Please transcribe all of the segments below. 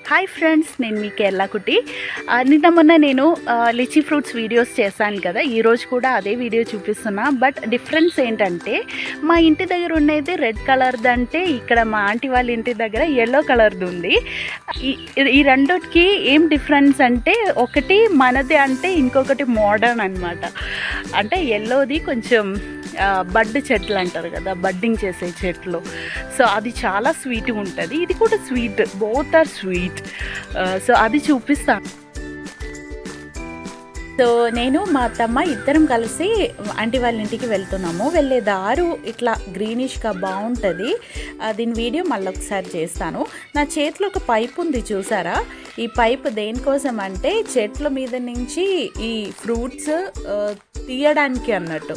Hi friends, నేను మీ కేరళ కుట్టి. నిన్న మొన్న నేను లిచీ ఫ్రూట్స్ వీడియోస్ చేశాను కదా, ఈరోజు కూడా అదే వీడియో చూపిస్తున్నా. బట్ డిఫరెన్స్ ఏంటంటే, మా ఇంటి దగ్గర ఉన్నది రెడ్ కలర్ది, అంటే ఇక్కడ మా ఆంటీ వాళ్ళ ఇంటి దగ్గర ఎల్లో కలర్ది ఉంది. ఈ రెండుకి ఏం డిఫరెన్స్ అంటే, ఒకటి మనది అంటే ఇంకొకటి మోడర్న్ అనమాట. అంటే ఎల్లోది కొంచెం బడ్ చెట్లు అంటారు కదా, బడ్డింగ్ చేసే చెట్లు. సో అది చాలా స్వీట్గా ఉంటుంది, ఇది కూడా sweet, both are sweet. So అది చూపిస్తాను. సో నేను మా అత్తమ్మ ఇద్దరం కలిసి ఆంటీ వాళ్ళ ఇంటికి వెళ్తున్నాము. వెళ్ళే దారు ఇట్లా గ్రీనిష్గా బాగుంటుంది. దీని వీడియో మళ్ళీ ఒకసారి చేస్తాను. నా చేతిలో ఒక పైప్ ఉంది, చూసారా? ఈ పైప్ దేనికోసం అంటే చెట్ల మీద నుంచి ఈ ఫ్రూట్స్ తీయడానికి అన్నట్టు.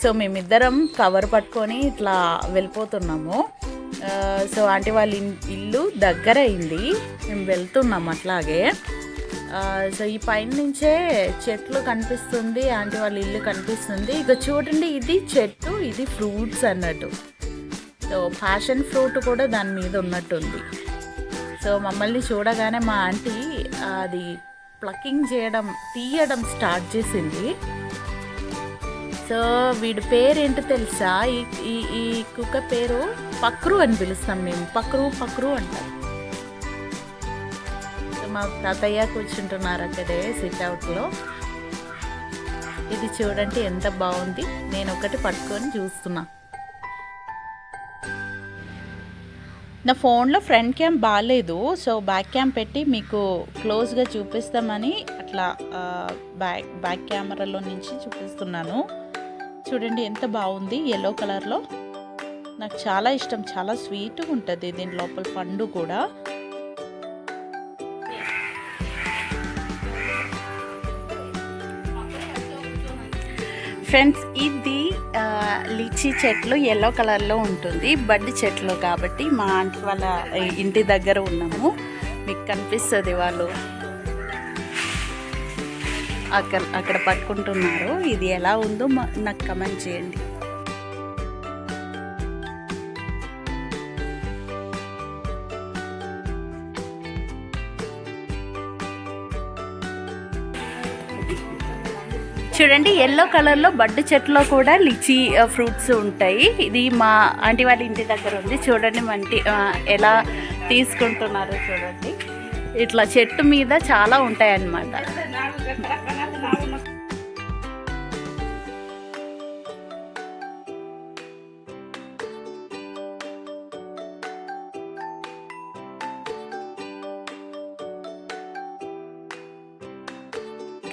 సో మేమిద్దరం కవర్ పట్టుకొని ఇట్లా వెళ్ళిపోతున్నాము. సో ఆంటీ వాళ్ళ ఇల్లు దగ్గర అయింది, మేము వెళ్తున్నాము అట్లాగే. సో ఈ పైన నుంచే చెట్లు కనిపిస్తుంది, ఆంటీ వాళ్ళ ఇల్లు కనిపిస్తుంది. ఇక చూడండి, ఇది చెట్టు, ఇది ఫ్రూట్స్ అన్నట్టు. సో ప్యాషన్ ఫ్రూట్ కూడా దాని మీద ఉన్నట్టుంది. సో మమ్మల్ని చూడగానే మా ఆంటీ అది ప్లకింగ్ చేయడం, తీయడం స్టార్ట్ చేసింది. సో వీడి పేరు ఏంటో తెలుసా? ఈ కుక్క పేరు పక్రు అని పిలుస్తాం మేము. పక్రు అంటారు. మా తాతయ్య కూర్చుంటున్నారు అక్కడే సిట్అవుట్లో. ఇది చూడండి ఎంత బాగుంది. నేను ఒకటి పట్టుకొని చూస్తున్నా. నా ఫోన్లో ఫ్రంట్ క్యామ్ బాగాలేదు, సో బ్యాక్ క్యామ్ పెట్టి మీకు క్లోజ్గా చూపిస్తామని అట్లా బ్యాక్ కెమెరాలో నుంచి చూపిస్తున్నాను. చూడండి ఎంత బాగుంది, ఎల్లో కలర్లో. నాకు చాలా ఇష్టం, చాలా స్వీట్గా ఉంటుంది. దీని లోపల పండు కూడా. ఫ్రెండ్స్, ఇది లిచీ చెట్లు ఎల్లో కలర్లో ఉంటుంది, బడ్డి చెట్లు కాబట్టి. మా ఆంటీ వాళ్ళ ఇంటి దగ్గర ఉన్నాము, మీకు కనిపిస్తుంది. వాళ్ళు అక్కడ పట్టుకుంటున్నారు. ఇది ఎలా ఉందో నాకు కమెంట్ చేయండి. చూడండి, ఎల్లో కలర్లో బడ్డు చెట్లో కూడా లిచీ ఫ్రూట్స్ ఉంటాయి. ఇది మా ఆంటీ వాళ్ళ ఇంటి దగ్గర ఉంది. చూడండి మంటి ఎలా తీసుకుంటున్నారో చూడండి. ఇట్లా చెట్టు మీద చాలా ఉంటాయి అన్నమాట.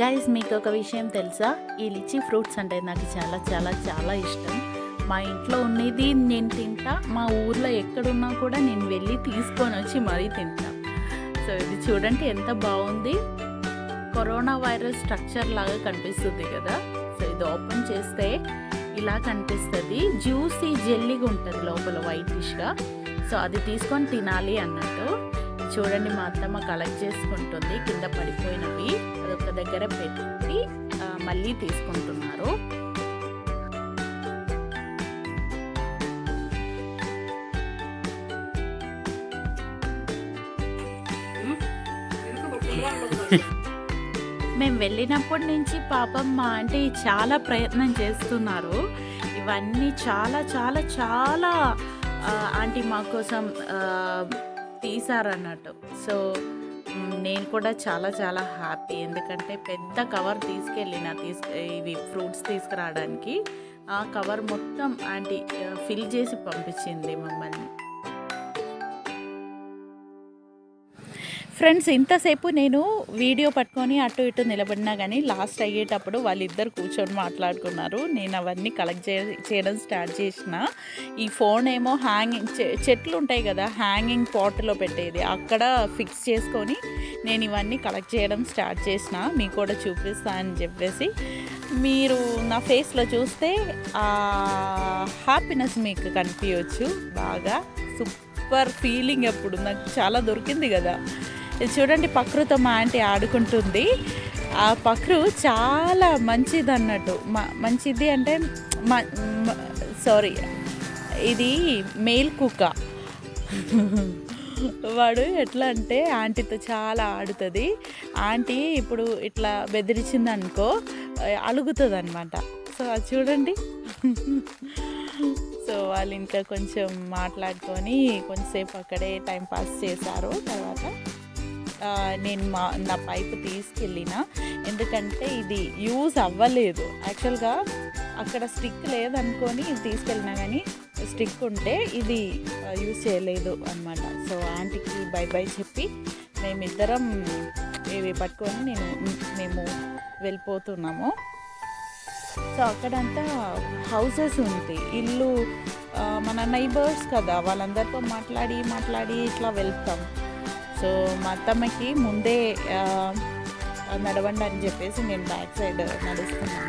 గైస్, మీకు ఒక విషయం తెలుసా? ఈ లిచీ ఫ్రూట్స్ అంటే నాకు చాలా చాలా చాలా ఇష్టం. మా ఇంట్లో ఉన్నది నేను తింటా, మా ఊర్లో ఎక్కడున్నా కూడా నేను వెళ్ళి తీసుకొని వచ్చి మరీ తింటా. సో ఇది చూడండి ఎంత బాగుంది. కరోనా వైరస్ స్ట్రక్చర్ లాగా కనిపిస్తుంది కదా. సో ఇది ఓపెన్ చేస్తే ఇలా కనిపిస్తుంది. జ్యూసీ జెల్లీగా ఉంటుంది లోపల, వైటిష్గా. సో అది తీసుకొని తినాలి అన్నట్టు. చూడండి, మా అత్తమ్మ కలెక్ట్ చేసుకుంటుంది కింద పడిపోయినవి. అదొక దగ్గర పెట్టి మళ్ళీ తీసుకుంటున్నారు. మేము వెళ్ళినప్పటి నుంచి పాపం మా ఆంటీ చాలా ప్రయత్నం చేస్తున్నారు. ఇవన్నీ చాలా చాలా చాలా ఆంటీ మా కోసం తీసారన్నట్టు. సో నేను కూడా చాలా చాలా హ్యాపీ, ఎందుకంటే పెద్ద కవర్ తీసుకెళ్ళిన ఇవి ఫ్రూట్స్ తీసుకురావడానికి. ఆ కవర్ మొత్తం ఆంటీ ఫిల్ చేసి పంపించింది మమ్మల్ని. ఫ్రెండ్స్, ఇంతసేపు నేను వీడియో పట్టుకొని అటు ఇటు నిలబడినా కానీ లాస్ట్ అయ్యేటప్పుడు వాళ్ళిద్దరు కూర్చొని మాట్లాడుకున్నారు. నేను అవన్నీ కలెక్ట్ చేయడం స్టార్ట్ చేసిన. ఈ ఫోన్ ఏమో హ్యాంగింగ్ చెట్లు ఉంటాయి కదా, హ్యాంగింగ్ పాట్లో పెట్టేది, అక్కడ ఫిక్స్ చేసుకొని నేను ఇవన్నీ కలెక్ట్ చేయడం స్టార్ట్ చేసిన. మీకు కూడా చూపిస్తా అని చెప్పేసి. మీరు నా ఫేస్లో చూస్తే హ్యాపీనెస్ మీకు కనిపించవచ్చు బాగా. సూపర్ ఫీలింగ్ అప్పుడు నాకు చాలా దొరికింది కదా. ఇది చూడండి, పక్రుతో మా ఆంటీ ఆడుకుంటుంది. ఆ పక్రు చాలా మంచిది అన్నట్టు. మంచిది అంటే సారీ, ఇది మేల్ కుక్క. వాడు ఎట్లా అంటే ఆంటీతో చాలా ఆడుతుంది. ఆంటీ ఇప్పుడు ఇట్లా బెదిరించింది అనుకో అలుగుతుంది అనమాట. సో అది చూడండి. సో వాళ్ళు ఇంకా కొంచెం మాట్లాడుకొని కొంచెంసేపు అక్కడే టైం పాస్ చేశారు. తర్వాత నేను నా పైపు తీసుకెళ్ళిన, ఎందుకంటే ఇది యూజ్ అవ్వలేదు. యాక్చువల్గా అక్కడ స్టిక్ లేదనుకొని ఇది తీసుకెళ్ళినా కానీ స్టిక్ ఉంటే ఇది యూజ్ చేయలేదు అనమాట. సో ఆంటీకి బై బై చెప్పి మేమిద్దరం ఇవి పట్టుకొని మేము వెళ్ళిపోతున్నాము. సో అక్కడంతా హౌసెస్ ఉంది, ఇల్లు, మన నైబర్స్ కదా, వాళ్ళందరితో మాట్లాడి ఇట్లా వెళ్తాం. సో మా అత్తమ్మకి ముందే నడవండి అని చెప్పేసి నేను బ్యాక్ సైడ్ నడుస్తున్నాను.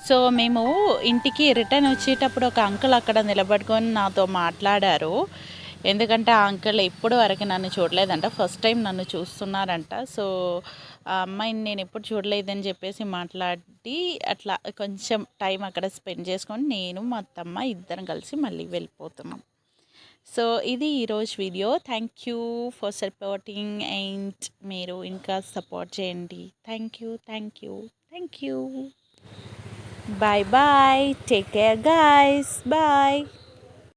సో మేము ఇంటికి రిటర్న్ వచ్చేటప్పుడు ఒక అంకుల్ అక్కడ నిలబడుకొని నాతో మాట్లాడారు. ఎందుకంటే ఆ అంకుల్ ఎప్పుడు వరకు నన్ను చూడలేదంట, ఫస్ట్ టైం నన్ను చూస్తున్నారంట. సో ఆ అమ్మాయిని నేను ఎప్పుడు చూడలేదని చెప్పేసి మాట్లాడి అట్లా కొంచెం టైం అక్కడ స్పెండ్ చేసుకొని నేను మా అత్తమ్మ ఇద్దరం కలిసి మళ్ళీ వెళ్ళిపోతున్నాం. సో ఇది ఈరోజు video. Thank you for supporting and మీరు ఇంకా సపోర్ట్ చేయండి. Thank you. Bye bye. Take care, guys. Bye.